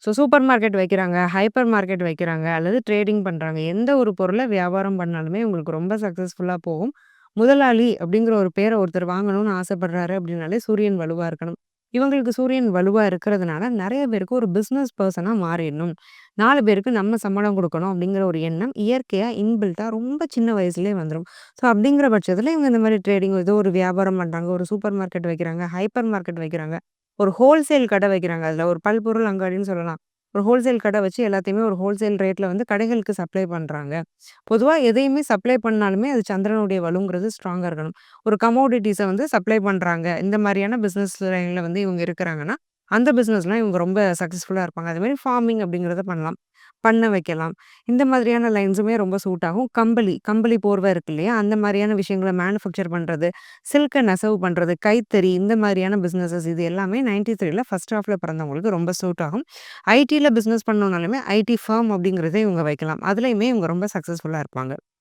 So super market வைக்கிறாங்க, hyper market வைக்கிறாங்க, அல்லது ட்ரேடிங் பண்றாங்க. எந்த ஒரு பொருள வியாபாரம் பண்ணாலுமே உங்களுக்கு ரொம்ப சக்சஸ்ஃபுல்லா போகும். முதலாளி அப்படிங்கிற ஒரு பேர ஒருத்தர் வாங்கணும்னு ஆசைப்படுறாரு அப்படின்னாலே சூரியன் வலுவா இருக்கணும். இவங்களுக்கு சூரியன் வலுவா இருக்கிறதுனால நெறைய பேருக்கு ஒரு பிசினஸ் பெர்சனா மாறிடணும். 4 பேருக்கு நம்ம சம்பளம் குடுக்கணும் அப்படிங்கிற ஒரு எண்ணம் இயற்கையா இன்பில்ட்டா ரொம்ப சின்ன வயசுலயே வந்துரும். ஸோ அப்படிங்கிற பட்சத்தில இவங்க இந்த மாரி ட்ரேடிங் ஏதோ ஒரு வியாபாரம் பண்றாங்க. ஒரு சூப்பர் மார்க்கெட் வைக்கிறாங்க, ஹைப்பர் மார்க்கெட் வைக்கிறாங்க. ஒரு ஹோல்சேல் கடை வைக்கிறாங்க. அதுல ஒரு பல்பொருள் அங்காடின்னு சொல்லலாம். ஒரு ஹோல்சேல் கடை வச்சு எல்லாத்தையுமே ஒரு ஹோல்சேல் ரேட்ல வந்து கடைகளுக்கு சப்ளை பண்றாங்க. பொதுவா எதையுமே சப்ளை பண்ணாலுமே அது சந்திரனுடைய வலுங்கிறது ஸ்ட்ராங்கா இருக்கணும். ஒரு கமோடிட்டீஸ வந்து சப்ளை பண்றாங்க. இந்த மாரியான பிசினஸ் லைன்ல வந்து இவங்க இருக்கிறாங்கன்னா, அந்த பிசினஸ்லாம் இவங்க ரொம்ப சக்சஸ்ஃபுல்லா இருப்பாங்க. அதேமாரி ஃபார்மிங் அப்படிங்கிறத பண்ணலாம். பண்ண வைக்கலாம். இந்த மாதிரியான லைன்ஸுமே ரொம்ப சூட் ஆகும். கம்பளி, கம்பளி போர்வை இருக்கு இல்லையா? அந்த மாரியான விஷயங்கள மேனுஃபேக்சர் பண்றது, சில்க நெசவு பண்றது, கைத்தறி இந்த மாரியான பிசினஸஸ் இது எல்லாமே 93ல ஃபர்ஸ்ட் ஹாஃப்ல பிறந்தவங்களுக்கு ரொம்ப சூட் ஆகும். ஐடில பிசினஸ் பண்ணணும்னாலுமே ஐடி ஃபர்ம் அப்படிங்கிறதே இவங்க வைக்கலாம். அதுலயுமே இவங்க ரொம்ப சக்சஸ்ஃபுல்லா இருப்பாங்க.